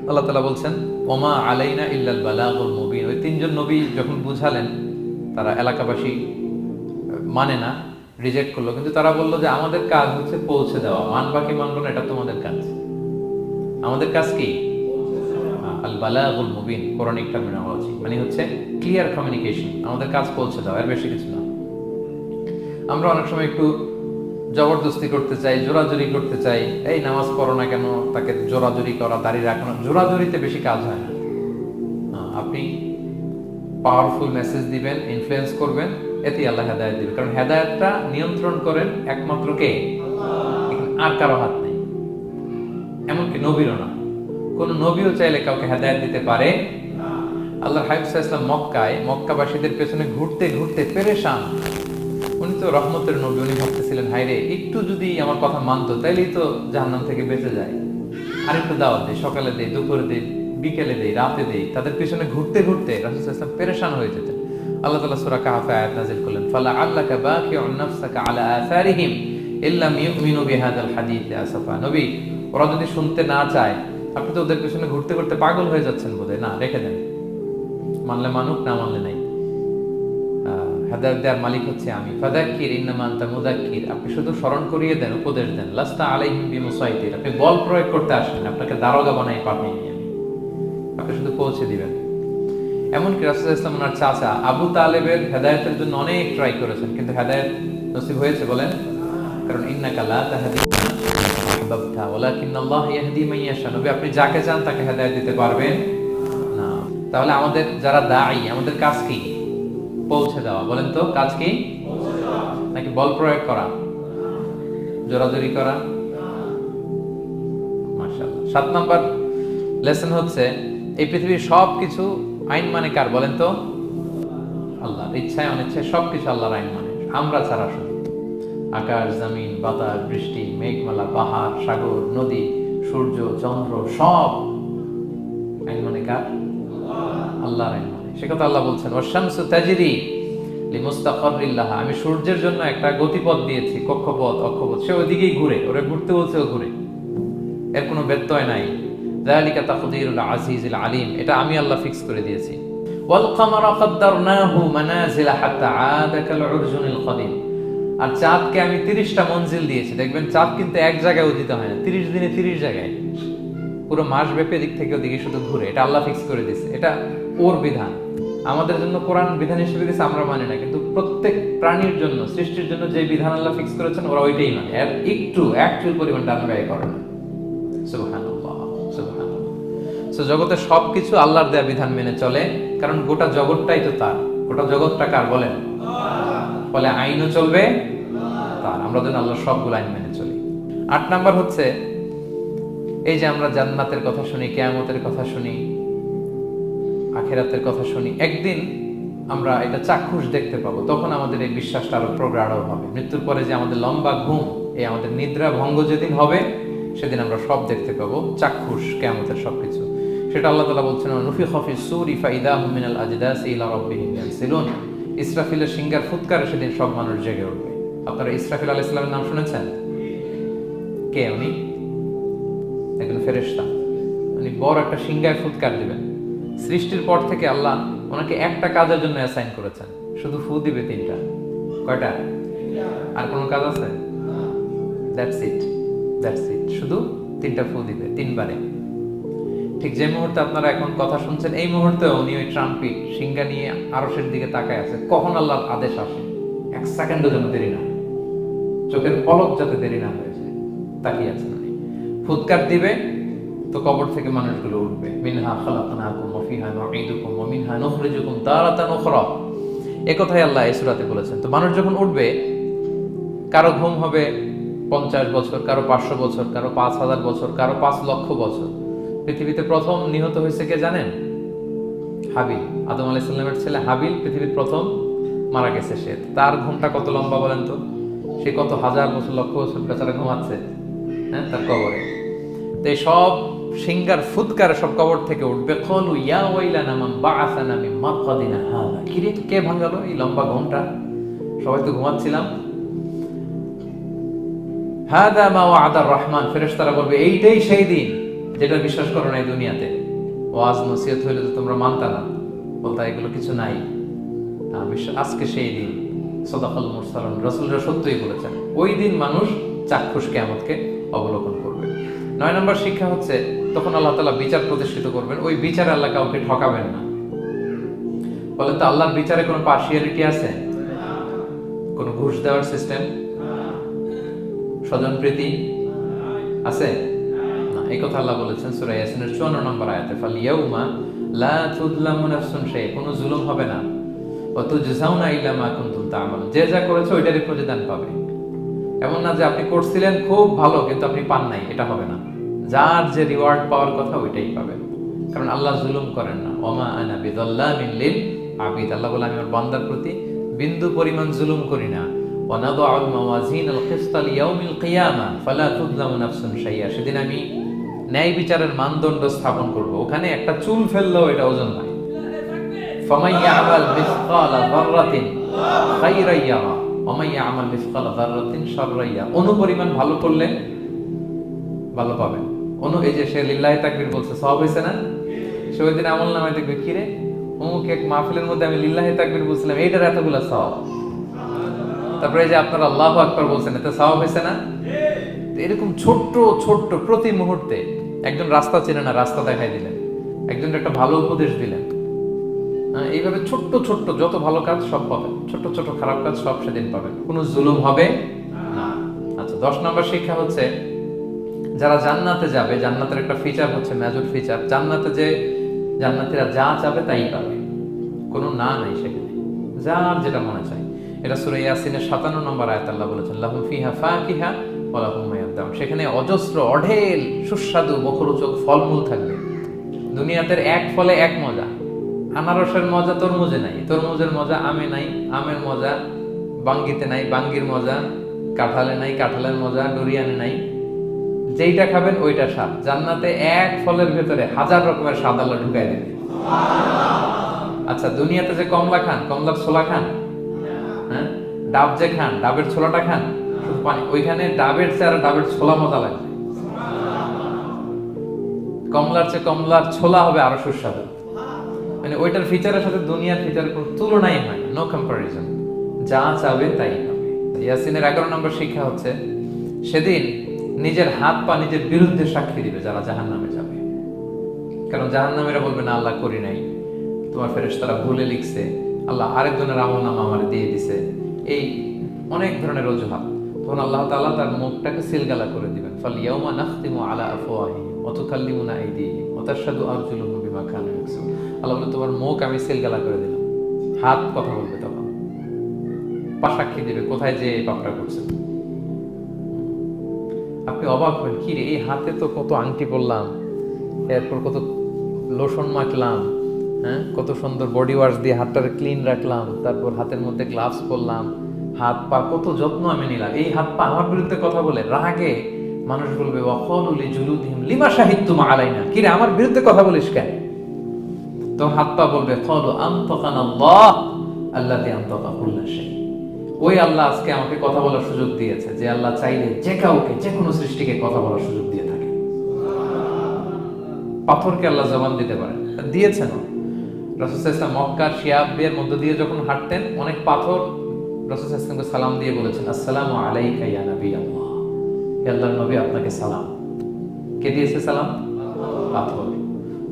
আল্লাহ তাআলা বলছেন, ওমা আলাইনা ইল্লাল বালাগুল মুবিন। ওই 3 জন নবী যখন বুঝালেন, তারা এলাকাবাসী মানে না, রিজেক্ট করলো, কিন্তু তারা বললো যে আমাদের কাজ হচ্ছে পৌঁছে দেওয়া, মানবা কি মানবো না এটা তোমাদের কাজ। আমাদের কাজ কি? আল বালাগুল মুবিন, কোরআনিক টার্মিনোলজি, মানে হচ্ছে ক্লিয়ার কমিউনিকেশন, আমাদের কাজ পৌঁছে দেওয়া, এর বেশি কিছু না। আমরা অনেক সময় একটু জবরদস্তি করতে চাই, জোরাজুরি করতে চাই, এই নামাজ পড়ো না কেন, তাকে জোরাজুরি করা, দাঁড়িয়ে রাখো না, জোরাজুরিতে বেশি কাজ হয় না। আপনি পাওয়ারফুল মেসেজ দিবেন, ইনফ্লুয়েন্স করবেন, এতেই আল্লাহ হেদায়েত দিবে। কারণ হেদায়েতটা নিয়ন্ত্রণ করেন একমাত্র কে? আর কারো হাত নেই, এমনকি নবীরও না। কোন নবীও চাইলে কাউকে হেদায়েত দিতে পারে? আল্লাহর হাবিব সাল্লাল্লাহু আলাইহি ওয়াসাল্লাম মক্কায় মক্কাবাসীদের পেছনে ঘুরতে ঘুরতে পেরেশান। উনি তো রহমতের নবী, উনি ভাবতেছিলেন হায়রে একটু যদি আমার কথা মানতো তাইলেই তো জাহান্নাম থেকে বেঁচে যায়, আর একটু দাওয়াত দেই, সকালে দেই, দুপুরে দেই, বিকেলে দেই, রাতে দেই। তাদের পেছনে ঘুরতে ঘুরতে রাসূল সাল্লাল্লাহু আলাইহি ওয়াসাল্লাম পেরেশান হয়ে যেতেন। আল্লাহ তাআলা সূরা কাহফে আয়াত নাযিল করলেন, ফালা আল্লাকা বাকিউন নাফসাকা আলা আসারিহিম ইল্লাম ইউমিনু বিহাদাল হাদিস আসাফা। নবী, ওরা যদি শুনতে না চায়, আপনি তো ওদের পেছনে ঘুরতে ঘুরতে পাগল হয়ে যাচ্ছেন বোধহয়, না রেখে দেন, মানলে মানুক, না মানলে নাই। হেদায়েত দেওয়ার মালিক হচ্ছে আমি। ফাযাক্কির ইন্নামা আনতা মুযাক্কির, আপনি শুধু স্মরণ করিয়ে দেন, উপদেশ দেন। লাস্তা আলাইহিম বিমুসাইতির, আপনি বল প্রয়োগ করতে আসেন, আপনাকে দারোগা বানাই পাঠাইনি আমি, আপনি শুধু পৌঁছে দিবেন। এমনকি রাসূল সাল্লাল্লাহু আলাইহি ওয়াসাল্লাম ওনার চাচা আবু তালেবের হেদায়েতের জন্য অনেক ট্রাই করেছেন, কিন্তু হেদায়েত নসিব হয়েছে বলেন? কারণ ইন্নাকা লা তাহদি মান আহবাবতা ওয়ালাকিন্নাল্লাহ ইয়াহদি মান ইয়াশা। নবী আপনি যাকে চান তাকে হেদায়েত দিতে পারবেন না। তাহলে আমাদের যারা দাঈ, আমাদের কাজ কি? পৌঁছে দেওয়া। বলেন তো কাজ কি? পৌঁছে দেওয়া। নাকি বল প্রয়োগ করা, জোরাজুরি করা? মাশাআল্লাহ। 7 নাম্বার লেসন হচ্ছে এই পৃথিবীর সবকিছু আইন মানে কার? বলেন তো আল্লাহর। ইচ্ছায় অনিচ্ছায় সবকিছু আল্লাহর আইন মানে, আমরা ছাড়া শুধু। আকাশ, জমিন, বাতাস, বৃষ্টি, মেঘমালা, পাহাড়, সাগর, নদী, সূর্য, চন্দ্র সব আইন মানে কার? আল্লাহর আইন মানে। সে কথা আল্লাহ বলছেন ওয়াশ-শামসু তাজরি লিমুস্তাকাররিল লাহা। আমি সূর্যের জন্য একটা গতিপথ দিয়েছি, কক্ষপথ, অক্ষপথ, সে ওইদিকেই ঘুরে, ওরে ঘুরতে বলছে ও ঘুরে, এর কোনো ব্যত্যয় নাই। যালিকা তাকদীরুল আজিজিল আলিম, এটা আমি আল্লাহ ফিক্স করে দিয়েছি। ওয়াল কামারা কাদ্দারনাহু মানাজিলা হাত্তা আদা কাল উরজুনিল কাদিম। আর চাঁদকে আমি 30টা মঞ্জিল দিয়েছি। দেখবেন চাঁদ কিন্তু এক জায়গায় উদিত হয় না, 30 দিনে 30 জায়গায়, পুরো মাস ব্যাপী দিক থেকে ওদিকে শুধু ঘুরে। এটা আল্লাহ ফিক্স করে দিয়েছে, এটা ওর বিধান। আমাদের জন্য কোরআন বিধান হিসেবে দিয়েছে, আমরা মানি না, কিন্তু প্রত্যেক প্রাণীর জন্য, সৃষ্টির জন্য যে বিধান আল্লাহ ফিক্স করেছেন ওরা ওইটাই মানে, এর একটু অ্যাকচুয়াল পরিমাণ টান ব্যয় করে না। সুবহানাল্লাহ, সুবহানাল্লাহ। সো জগতের সবকিছু আল্লাহর দেয়া বিধান মেনে চলে, কারণ গোটা জগৎটাই তো তার। গোটা জগৎটা কার বলেন? ফলে আইনও চলবে তার। আমরা যেন আল্লাহর সবগুলো আইন মেনে চলি। 8 নাম্বার হচ্ছে এই যে আমরা জান্নাতের কথা শুনি, কিয়ামতের কথা শুনি, আখিরাতের কথা শুনি, একদিন আমরা এটা চাক্ষুষ দেখতে পাবো, তখন আমাদের এই বিশ্বাসটা আরো প্রগাঢ় হবে। মৃত্যুর পরে যে আমাদের লম্বা ঘুম, এই আমাদের নিদ্রা ভঙ্গ যেদিন হবে, সেদিন আমরা সব দেখতে পাবো, চাক্ষুষ কিয়ামতের সবকিছু। সেটা আল্লাহ তাআলা বলছেন নুফিখা ফিস সূরি ফাইদাহুম মিনাল আজদাসি ইলা রাব্বিহিম ইয়ানসিলুন। ইসরাফিলের সিংহার ফুৎকারে সেদিন সব মানুষ জেগে উঠবে। আপনারা ইসরাফিল আলাইহিস সালামের নাম শুনেছেন? কে উনি? একজন ফেরেশতা। উনি বড় একটা সিংহায় ফুৎকার দিবেন। সৃষ্টির পর থেকে আল্লাহ ওনাকে একটা কাজের জন্য অ্যাসাইন করেছেন, শুধু ফু দিবে 3টা। কয়টা? আর কোনো কাজ আছে? That's it, that's it. শুধু 3টা ফু দিবে, 3 বারে। ঠিক যে মুহূর্তে আপনারা এখন কথা শুনছেন, এই মুহূর্তে উনি ওই ট্রাম্পিট সিংহা নিয়ে আরশের দিকে তাকায় আছে। কখন আল্লাহর আদেশ আসে, 1 সেকেন্ডও যেন দেরি না, চোখের পলক যাতে দেরি না হয়ে যায়, তাকিয়ে আছেন উনি। ফুৎকার দিবে তো কবর থেকে মানুষগুলো উঠবে। মিনহা খালাকনাকুম ওয়া ফিহা নুঈদুকুম ওয়া মিনহা নুখরিজুকুম তারাতান উখরা। এই কথাই আল্লাহ এই সূরাতে বলেছেন। তো মানুষ যখন উঠবে, কারো ঘুম হবে 50 বছর, কারো 500 বছর, কারো 5000 বছর, কারো 5 লক্ষ বছর। পৃথিবীতে প্রথম নিহত হয়েছে কে জানেন? হাবিল। আদম আলাইহিস সালামের ছেলে হাবিল পৃথিবীর প্রথম মারা গেছে। সে, তার ঘুমটা কত লম্বা বলেন তো? সে কত হাজার বছর, লক্ষ বছর বেচারা ঘুমাচ্ছে, হ্যাঁ, তার কবরে। তো এই সব সিংহার ফুৎকারে সব কবর থেকে উঠবে। ক্বালু ইয়া ওয়াইলানা মান বাআসানা মিন মারকাদিনা হাযা। কি রে, কে ভাঙালো এই লম্বা ঘুমটা? সবাই তো ঘুমাচ্ছিলাম। হাদা মা ওয়া'দার রহমান। ফেরেশতারা বলবে এইটাই সেই দিন যেটা বিশ্বাস করো না এই দুনিয়াতে। ওয়াজ নসিহত হইলে তো তোমরা মানতা না, বলতা এগুলো কিছু নাই। আজকে সেই দিন। সাদাকাল মুরসালুন, রাসূলরা সত্যই বলেছেন। ওই দিন মানুষ চাক্ষুষ কিয়ামতকে অবলোকন করবে। 9 নম্বর শিক্ষা হচ্ছে তখন আল্লাহ তাআলা বিচার প্রতিষ্ঠিত করবেন। ওই বিচারে আল্লাহ কাউকে ঠকাবেন না। বলেন তো আল্লাহর বিচারে কোনো পার্সিয়ালিটি আছে? কোনো ঘুষ দেওয়ার সিস্টেম, স্বজনপ্রীতি আছে না। এই কথা আল্লাহ বলেছেন সূরা ইয়াসিনের 54 নম্বর আয়াতে, ফালিয়াউমা লা তুযলামু নাফসুন শাই। কোনো জুলুম হবে না। ওয়া তুজজাউনা ইল্লা মা কুনতুম তা'মালুন। যে যা করেছে ওইটারই প্রতিদান পাবে। এমন না যে আপনি করছিলেন খুব ভালো কিন্তু আপনি পান নাই, এটা হবে না। যার যে রিওয়ার্ড পাওয়ার কথা ওইটাই পাবেন, কারণ আল্লাহ জুলুম করেন না। ওমা আনা বিযাল্লামিন লিল আবিদ। আল্লাহ বলে আমি আমার বান্দার প্রতি বিন্দু পরিমাণ জুলুম করি না। ওয়া নাদউল মাওয়াজিনাল কিসতা লিয়াউমিল কিয়ামা ফালা তুযলামু নাফসুন শাইআ। সেদিন আমি ন্যায় বিচারের মানদণ্ড স্থাপন করব, ওখানে একটা চুল ফেললেও এটা ওজন নাই। ফামান ইয়ামাল মিসকালা যাররাতিন খায়রান ইয়ারা ওয়া মান ইয়ামাল মিসকালা যাররাতিন শাররান ইয়ারা। অনুপরিমাণ ভালো করলে ভালো পাবেন। এই যে সে লিল্লাহি তাকবীর বলছে, সওয়াব হইছে না? সে ওই দিন আমলনামায় দেখবে কি রে, অমুক এক মাহফিলের মধ্যে আমি লিল্লাহি তাকবীর বলছিলাম, এইটার এতগুলা সওয়াব। তারপরে যে আপনারা আল্লাহু আকবার বলছেন, এতে সওয়াব হইছে না? এরকম ছোট্ট ছোট্ট প্রতি মুহূর্তে একজন রাস্তা চেনে না, রাস্তা দেখাই দিলেন। একজন একটা ভালো উপদেশ দিলেন। এইভাবে ছোট্ট ছোট্ট যত ভালো কাজ সব পাবেন, ছোট্ট ছোট খারাপ কাজ সব সেদিন পাবেন। কোনো জুলুম হবে না। 10 নম্বর শিক্ষা হচ্ছে যারা জান্নাতে যাবে, জান্নাতের একটা ফিচার হচ্ছে, মেজর ফিচার, জান্নাতে যে জান্নাতীরা যা চাবে তাই পাবে, কোনো না নাই সেখানে, যার যেটা মনে চায়। এটা সূরা ইয়াসিনের 57 নম্বর আয়াত আল্লাহ বলেছেন, লাহুম ফিহা ফাকিহা ওয়া লাহুম মা ইয়াদদাউন। সেখানে অজস্র অঢেল সুস্বাদু মুখরোচক ফলমূল থাকবে। দুনিয়াতে এক ফলে এক মজা, আনারসের মজা তরমুজে নাই, তরমুজের মজা আমে নাই, আমের মজা বাঙ্গিতে নাই, বাঙ্গির মজা কাঁঠালে নাই, কাঁঠালের মজা ডুরিয়ানে নাই। যেইটা খাবেন ওইটা স্বাদ। জান্নাতে এক ফলের ভেতরে হাজার রকমের স্বাদ আল্লাহ ঢুকাই দেবে। আচ্ছা, দুনিয়াতে যে কমলা খান, কমলার ছোলা খান, হ্যাঁ, ডাব যে খান, ডাবের ছোলাটা খান, শুধু পানি, ওইখানে ডাবের চেয়ে আর ডাবের ছোলা মজা লাগবে। কমলার চেয়ে কমলার ছোলা হবে আরো সুস্বাদু। মানে ওইটার ফিচারের সাথে দুনিয়ার ফিচার কোনো তুলনাই হয় না, নো কম্পারিজন। যা চাবে তাই হবে। ইয়াসিনের 11 নম্বর শিক্ষা হচ্ছে সেদিন নিজের হাত পা নিজের বিরুদ্ধে সাক্ষী দিবে যারা জাহান্নামে যাবে। কারণ জাহান্নামীরা বলবে না আল্লাহ করি নাই, তোমার ফেরেশতারা ভুলে লিখছে, আল্লাহ আরেকজনের আমলনামা আমারে দিয়ে দিছে, এই অনেক ধরনের অজুহাত। তখন আল্লাহ তাআলা তার মুখটাকে সিলগালা করে দিবেন। ফাল ইয়াউমা নাখতিমু আলা আফওয়াহিহিম ওয়া তুকাল্লিমুনা আইদিহিম ওয়া তাশহাদু আরজুলুহুম বিমা কানু ইয়াকসিবুন। আল্লাহ বলে তোমার মুখ আমি সিলগালা করে দিলাম, হাত কথা বলবে, তখন পা সাক্ষী দিবে কোথায় যে এই পাপটা করছেন। আপনি অবাক হবেন, কি রে, এই হাতে তো কত আংটি পরলাম, এরপর কত লোশন মাখলাম, হ্যাঁ, কত সুন্দর বডি ওয়াশ দিয়ে হাতটাকে ক্লিন রাখলাম, তারপর হাতের মধ্যে গ্লাভস পরলাম, হাত পা কত যত্ন আমি নিলাম। এই হাত পা আমার বিরুদ্ধে কথা বলে রাগে মানুষ বলবে ওয়াকালু লিজুলুদিহিম লিমা শাহিদতুম আলাইনা, কি রে আমার বিরুদ্ধে কথা বলিস কেন? তো হাত পা বলবে ক্বালু আনতাকানাল্লাহ আল্লাযী আনতাকা কুল্লা শাই। ওই আল্লাহ আজকে আমাকে কথা বলার সুযোগ দিয়েছে, যে আল্লাহ চাইলে যে কাউকে, যে কোনো সৃষ্টিকে কথা বলার সুযোগ দিয়ে থাকে। পাথরকে আল্লাহ জবান দিতে পারে, দিয়েছেন। রাসূল সাল্লাল্লাহু আলাইহি ওয়াসাল্লাম মক্কার শিয়াবের মধ্য দিয়ে যখন হাঁটতেন, অনেক পাথর রাসূল সাল্লাল্লাহু আলাইহি ওয়াসাল্লামকে সালাম দিয়ে বলেছেন, আসসালামু আলাইকা ইয়া নবী আল্লাহ, হে আল্লাহর নবী আপনাকে সালাম। কে দিয়েছে সালাম? পাথর।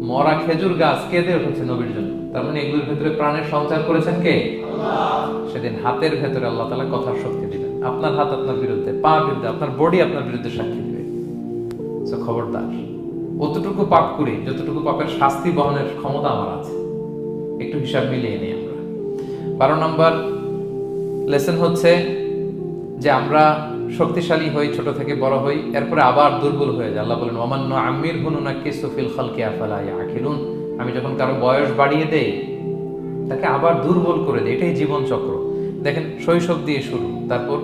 মরা খেজুর গাছ কেঁদে উঠেছে নবীর জন্য, তার মানে এগুলোর ভিতরে প্রাণের সঞ্চার করেছেন কে? আল্লাহ। সেদিন হাতের ভেতরে আল্লাহ তাআলা কথার শক্তি দিবেন। আপনার হাত আপনার বিরুদ্ধে, পা বিরুদ্ধে, আপনার বডি আপনার বিরুদ্ধে সাক্ষী দিবে। সো খবরদার, অতটুকু পাপ করি যতটুকু পাপের শাস্তি বহনের ক্ষমতা আমার আছে, একটু হিসাব মিলিয়ে নিই আমরা। 12 নম্বর লেসন হচ্ছে যে আমরা শক্তিশালী হই, ছোট থেকে বড় হই, এরপরে আবার দুর্বল হয়ে যায়। আল্লাহ বলেন ওয়ামান নুআম্মিরহু নুনাক্কিসু ফিল খালকি আফালা ইয়াকিলুন। আমি যখন কারো বয়স বাড়িয়ে দেই তাকে আবার দুর্বল করে দেই। এটাই জীবন চক্র। দেখেন, শৈশব দিয়ে শুরু, তারপর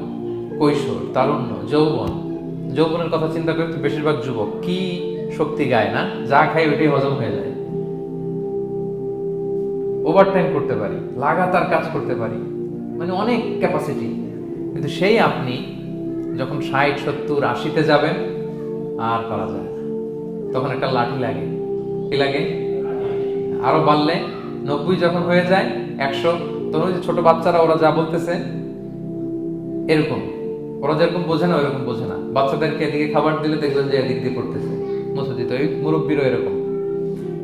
কৈশোর, তারুণ্য, যৌবন। যৌবনের কথা চিন্তা করে তো বেশিরভাগ যুবক কি শক্তি গায় না, যা খাই ওইটাই হজম হয়ে যায়। ওভারটাইম করতে পারি, লাগাতার কাজ করতে পারি, মানে অনেক ক্যাপাসিটি। কিন্তু সেই আপনি যখন 60, 70, 80-তে যাবেন আর করা যায় না, তখন একটা লাঠি লাগে। কি লাগে? আরো বাড়লে 90 যখন হয়ে যায়, 100, তখন যে ছোট বাচ্চারা ওরা যা বলতেছে এরকম, ওরা যেরকম বোঝে না ওইরকম বোঝে না। বাচ্চাদেরকে এদিকে খাবার দিলে দেখবেন যে এদিক দিয়ে করতেছে, মুছে দিতে। ওই মুরব্বীরও এরকম,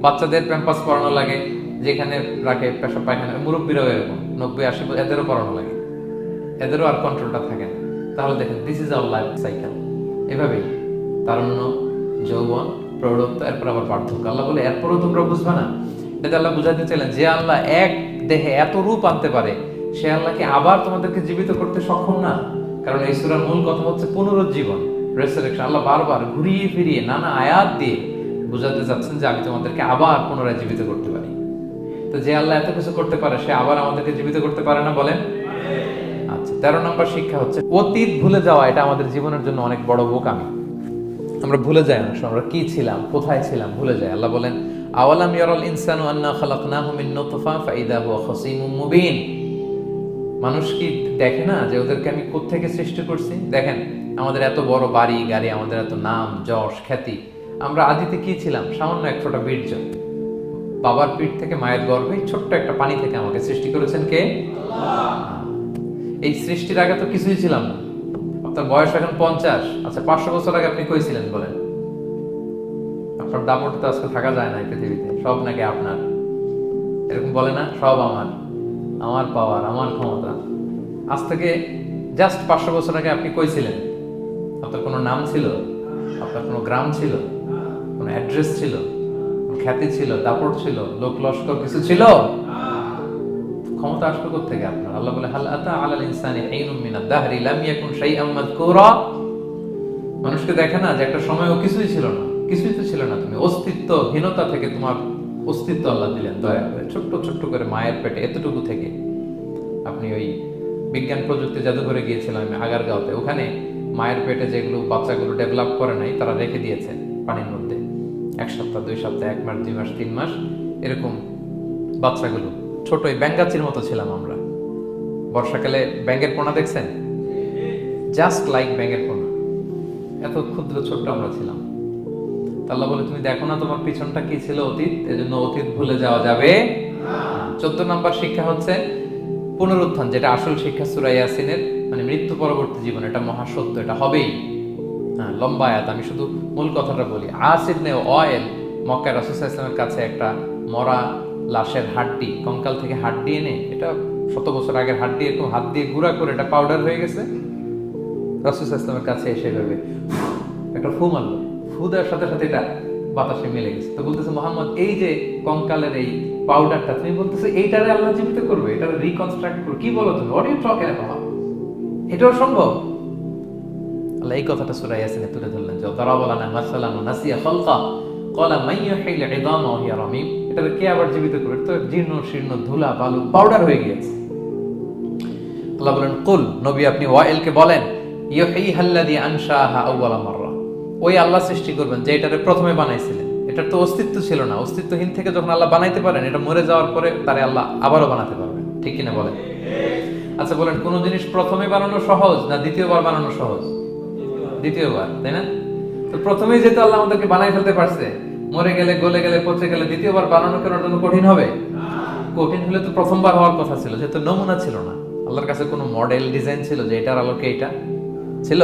বাচ্চাদের প্যাম্পাস পরানো লাগে, যেখানে রাখে পেশাব পায়খানা, মুরব্বীরাও এরকম 90, 80, এদেরও পরানো লাগে, এদেরও আর কন্ট্রোলটা থাকে না। তাহলে দেখেন, this is our life cycle. এভাবেই তারুণ্য, যৌবন, প্রৌঢ়ত্ব, এরপর আবার বার্ধক্য। আল্লাহ বলে এরপরও তোমরা বুঝবা না? এটা আল্লাহ বুঝাতে চাইলেন যে আল্লাহ এক দেহে এত রূপ আনতে পারে, সে আল্লাহকে আবার তোমাদেরকে জীবিত করতে সক্ষম না? কারণ এই সূরার মূল কথা হচ্ছে পুনরুজ্জীবন, রেসারেকশন। আল্লাহ বারবার ঘুরিয়ে ফিরিয়ে নানা আয়াত দিয়ে বুঝাতে চাচ্ছেন যে আমি তোমাদেরকে আবার পুনরায় জীবিত করতে পারি। তো যে আল্লাহ এত কিছু করতে পারে, সে আবার আমাদেরকে জীবিত করতে পারে না? বলেন। আচ্ছা, 13 নম্বর শিক্ষা হচ্ছে অতীত ভুলে যাওয়া। এটা আমাদের জীবনের জন্য অনেক বড় বোকামি। আমরা ভুলে যাই অনেক সময়, আমরা কি ছিলাম, কোথায় ছিলাম, ভুলে যাই। আল্লাহ বলেন আওয়ালাম ইয়ারাল ইনসানু আন্না খালাকনাহু মিন নুতফা ফাইদা হুয়া খাসীমুম মুবিন। মানুষ কি দেখে না যে ওদেরকে আমি কোত্থেকে সৃষ্টি করছি? দেখেন, আমাদের এত বড় বাড়ি গাড়ি, আমাদের এত নাম যশ খ্যাতি, আমরা আদিতে কি ছিলাম? সামান্য এক ফোঁটা বীর্য। বাবার পিঠ থেকে, মায়ের গর্ভে ছোট্ট একটা পানি থেকে আমাকে সৃষ্টি করেছেন কে? আল্লাহ। এই সৃষ্টির আগে তো কিছুই ছিলাম না। আপনার বয়স এখন 50, আচ্ছা 500 বছর আগে আপনি কই ছিলেন বলেন? আপনার দাপট তো আজকে থাকা যায় না এই পৃথিবীতে, সব নাকি আপনার। এরকম বলে না? সব আমার, আমার পাওয়ার, আমার ক্ষমতা। আজ থেকে জাস্ট 500 বছর আগে আপনি কই ছিলেন? আপনার কোনো নাম ছিল, আপনার কোনো গ্রাম ছিল, কোনো অ্যাড্রেস ছিল, খ্যাতি ছিল, দাপট ছিল, লোক লস্কর কিছু ছিল? ক্ষমতা আসবে কোত্থেকে আপনার? আল্লাহ বলে হাল আতা আলাল ইনসানি হিনুম মিনাদ দাহরি লাম ইয়াকুন শাইআম মাযকুরা। মানুষকে দেখে না যে একটা সময় ও কিছুই ছিল না, কিছুই তো ছিল না, তুমি অস্তিত্বহীনতা থেকে তোমার অস্তিত্ব আল্লাহ দিলেন দয়া করে। ছোট্ট ছোট্ট করে মায়ের পেটে এতটুকু থেকে আপনি ওই বিজ্ঞান প্রযুক্তি জাদুঘরে গিয়েছিলাম আমি আগারগাঁওতে, ওখানে মায়ের পেটে যেগুলো বাচ্চাগুলো ডেভেলপ করে নাই তারা রেখে দিয়েছে পানির মধ্যে 1 সপ্তাহ 2 সপ্তাহ 1 মাস 2 মাস 3 মাস এরকম বাচ্চাগুলো ছোট ওই ব্যাঙ্গাচির মতো ছিলাম আমরা। বর্ষাকালে ব্যাঙের পোনা দেখছেন? জাস্ট লাইক ব্যাঙের পোনা, এত ক্ষুদ্র ছোট্ট আমরা ছিলাম। আল্লাহ বলে তুমি দেখো না তোমার পিছনটা কি ছিল অতীত, এজন্য অতীত ভুলে যাওয়া যাবে না। 14 নম্বর শিক্ষা হচ্ছে পুনরুত্থান, যেটা আসল শিক্ষা সূরা ইয়াসিনের, মানে মৃত্যু পরবর্তী জীবন, এটা মহাসত্য, এটা হবেই। হ্যাঁ, লম্বা আয়াত, আমি শুধু মূল কথাটা বলি। আস ইবনে ওয়াইল মক্কা রাসূল সাল্লাল্লাহু আলাইহি ওয়াসাল্লামের কাছে একটা মরা লাশের হাড্ডি, কঙ্কাল থেকে হাড্ডি এনে, এটা 100 বছর আগের হাড্ডি, এরকম হাত দিয়ে গুঁড়া করে এটা পাউডার হয়ে গেছে। রাসূল সাল্লাল্লাহু আলাইহি ওয়াসাল্লামের কাছে এসে ভাবে একটা ফু মারলো, ফু দেওয়ার সাথে সাথে এটা বাতাসে মিলে গেছে। তো বলতেছে মুহাম্মদ, এই যে কঙ্কালের এই পাউডারটা, তুমি বলতেছো এইটারে আল্লাহ জীবিত করবে, এটারে রিকনস্ট্রাক্ট করবে, কি বলো তুমি? What are you talking about? এটাও সম্ভব? আল্লাহ এই কথাটা সূরা ইয়াসিনে তুলে ধরলেন যে দারাবা লানা মাসালান ওয়া নাসিয়া খালকা ক্বালা মান ইউহিল ইদামা ওয়া হিয়া রামীম। এটারে কে আবার জীবিত করবে? তো জীর্ণ শীর্ণ ধুলা বালু পাউডার হয়ে গিয়েছে। আল্লাহ বলেন কুল, নবী আপনি ওয়াইলকে বলেন, ইউহিহাল্লাযী আনশাহা আউওয়ালা মাররা, ওই আল্লাহ সৃষ্টি করবেন যে এটারে প্রথমে বানাইছিলেন। এটার তো অস্তিত্ব ছিল না, অস্তিত্বহীন থেকে যখন আল্লাহ বানাইতে পারেন, এটা মরে যাওয়ার পরে তারে আল্লাহ আবারও বানাতে পারবেন, ঠিক কিনা বলেন? আচ্ছা বলেন, কোন জিনিস প্রথমে বানানো সহজ না দ্বিতীয়বার বানানো সহজ? দ্বিতীয়বার, তাই না? তো প্রথমেই যেহেতু আল্লাহ আমাদেরকে বানাই ফেলতে পারছে, মরে গেলে গলে গেলে পচে গেলে দ্বিতীয়বার বানানো কেন জন্য কঠিন হবে? কঠিন হলে তো প্রথমবার হওয়ার কথা ছিল, যেহেতু নমুনা ছিল না, আল্লাহর কাছে কোনো মডেল ডিজাইন ছিল যে এটার আলোকে এটা ছিল।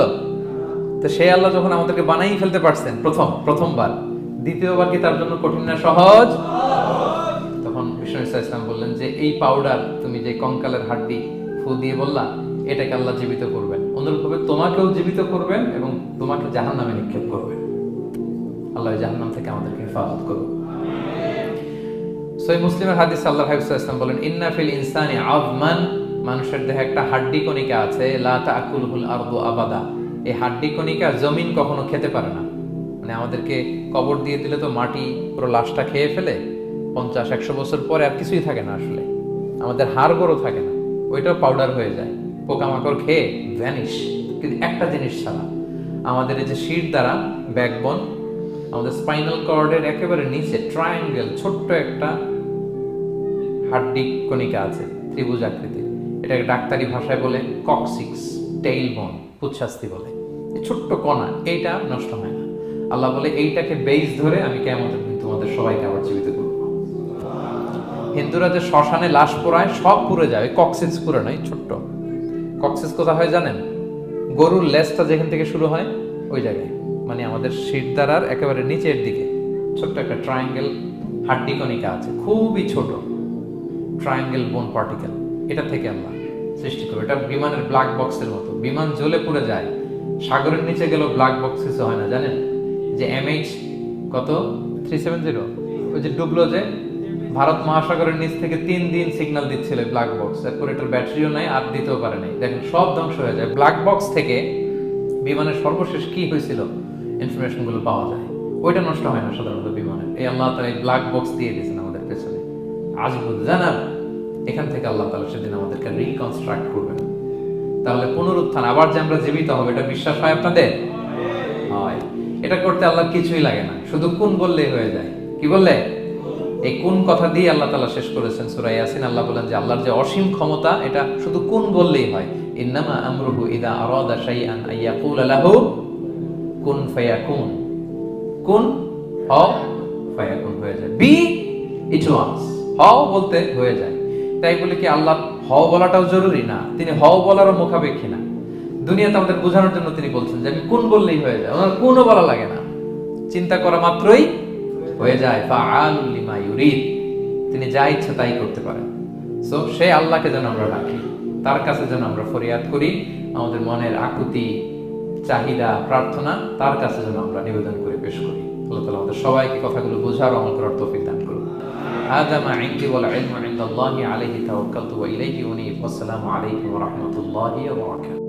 তো সেই আল্লাহ যখন আমাদেরকে বানাই ফেলতে পারছেন প্রথমবার, দ্বিতীয়বার কি তার জন্য কঠিন না সহজ? তখন বিষ্ণু ইসলাম বললেন যে এই পাউডার, তুমি যে কঙ্কালের হাড্ডি ফু দিয়ে বললা, এটাকে আল্লাহ জীবিত করবেন, অনুরূপভাবে তোমাকেও জীবিত করবেন এবং তোমাকে জাহান্নামে নিক্ষেপ করবেন। আল্লাহ জাহান্নাম থেকে আমাদেরকে হেফাজত করুন। সহিহ মুসলিমের হাদিসে আল্লাহর হাবিব সাল্লাল্লাহু আলাইহি ওয়াসাল্লাম বলেন, ইন্না ফিল ইনসানি আযমান, মানুষের দেহে একটা হাড্ডি কণিকা আছে, লা তাকুলুল আরদু আবাদা, এই হাড্ডি কণিকা জমিন কখনো খেতে পারে না। মানে আমাদেরকে কবর দিয়ে দিলে তো মাটি পুরো লাশটা খেয়ে ফেলে, 50-100 বছর পরে আর কিছুই থাকে না, আসলে আমাদের হাড় গোড়ও থাকে না, ওইটাও পাউডার হয়ে যায়, পোকামাকড় খেয়ে ভ্যানিশ। কিন্তু একটা জিনিস ছাড়া, আমাদের এই যে শির দ্বারা ব্যাকবোন, আমাদের স্পাইনাল কর্ডের একেবারে নিচে ট্রায়াঙ্গেল ছোট্ট একটা হাড্ডি কণিকা আছে, ত্রিভুজ আকৃতির, এটাকে ডাক্তারি ভাষায় বলে কক্সিক্স টেইল বোন, পুচ্ছাস্তি বলে। এই ছোট্ট কণা, এইটা নষ্ট হয় না। আল্লাহ বলে এইটাকে বেইস ধরে আমি কিয়ামতের দিন তোমাদের সবাইকে আবার জীবিত করব। হিন্দুরা যে শ্মশানে লাশ পোড়ায়, সব পুড়ে যায়, কক্সিক্স পুরো নয়, ছোট্ট কক্সিক্স কোথা হয় জানেন? গরুর লেজটা যেখান থেকে শুরু হয় ওই জায়গায়, মানে আমাদের শিরদাঁড়ার একেবারে নিচের দিকে ছোট্ট একটা ট্রায়াঙ্গেল হাড্ডি কণিকা আছে, খুবই ছোট ট্রায়াঙ্গেল বোন পার্টিকেল, এটা থেকে আল্লাহ সৃষ্টি করে। এটা বিমানের ব্ল্যাক বক্সের মতো, বিমান জ্বলে পুড়ে যায়, সাগরের নিচে গেলেও ব্ল্যাক বক্স কিছু হয় না। জানেন যে MH কত 370, ওই যে ডুবলো, যে ভারত মহাসাগরের নিচ থেকে 3 দিন সিগন্যাল দিচ্ছিল ব্ল্যাক বক্স, এরপর এটার ব্যাটারিও নাই, আর দিতেও পারে নাই, দেখেন সব ধ্বংস হয়ে যায়। ব্ল্যাক বক্স থেকে বিমানের সর্বশেষ কি হয়েছিল ইনফরমেশন গুলো পাওয়া যায়, ওইটা নষ্ট হয় না সাধারণত বিমানের। এই আল্লাহ তাআলা এই ব্ল্যাক বক্স দিয়ে দিয়েছেন আমাদের পেছনে, আজবুল জানাব, এখান থেকে আল্লাহ তাআলা সেদিন আমাদেরকে রিকনস্ট্রাক্ট করবেন। তাহলে পুনরুত্থান, আবার যে আমরা জীবিত হব, এটা বিশ্বাস হয় আপনাদের? হয়। এটা করতে আল্লাহ কিছুই লাগে না, শুধু কুন বললেই হয়ে যায়। কি বললে? এই কুন কথা দিয়ে আল্লাহ তাআলা শেষ করেছেন সূরা ইয়াসিন। আল্লাহ বলেন যে আল্লাহর যে অসীম ক্ষমতা, এটা শুধু কুন বললেই হয়। ইন্নামা আমরুহু ইযা আরাদা শাইআন আইয়াকুলা লাহু কুন ফায়াকুন, কুন হও ফায়াকুন, হয়ে যায়, বি ইট ওয়াজ, হও বলতে হয়ে যায়। তাই বলে কি আল্লাহ হও বলাটাও জরুরি না? তিনি হও বলারও মুখাপেক্ষী না। দুনিয়াতে আমাদের বোঝানোর জন্য তিনি বলছেন যে আমি কোন বললেই হয়ে যায়, ওনার কোনও বলা লাগে না, চিন্তা করা মাত্রই হয়ে যায়। ফাআলুল লিমা ইউরিদ, তিনি যা ইচ্ছা তাই করতে পারেন। সো সেই আল্লাহকে যেন আমরা ডাকি, তার কাছে যেন আমরা ফরিয়াদ করি, আমাদের মনের আকুতি চাহিদা, প্রার্থনা তার কাছে যেন আমরা নিবেদন করে পেশ করি। আল্লাহ তাআলা আমাদের সবাইকে কথাগুলো বোঝার ও আমল করার তৌফিক দান করুন। হাযা মা ইনদি ওয়াল ইলমু ইনদাল্লাহি আলাইহি তাওয়াক্কালতু ওয়া ইলাইহি উনীব। আসসালামু আলাইকুম ওয়া রাহমাতুল্লাহি ওয়া বারাকাতুহু।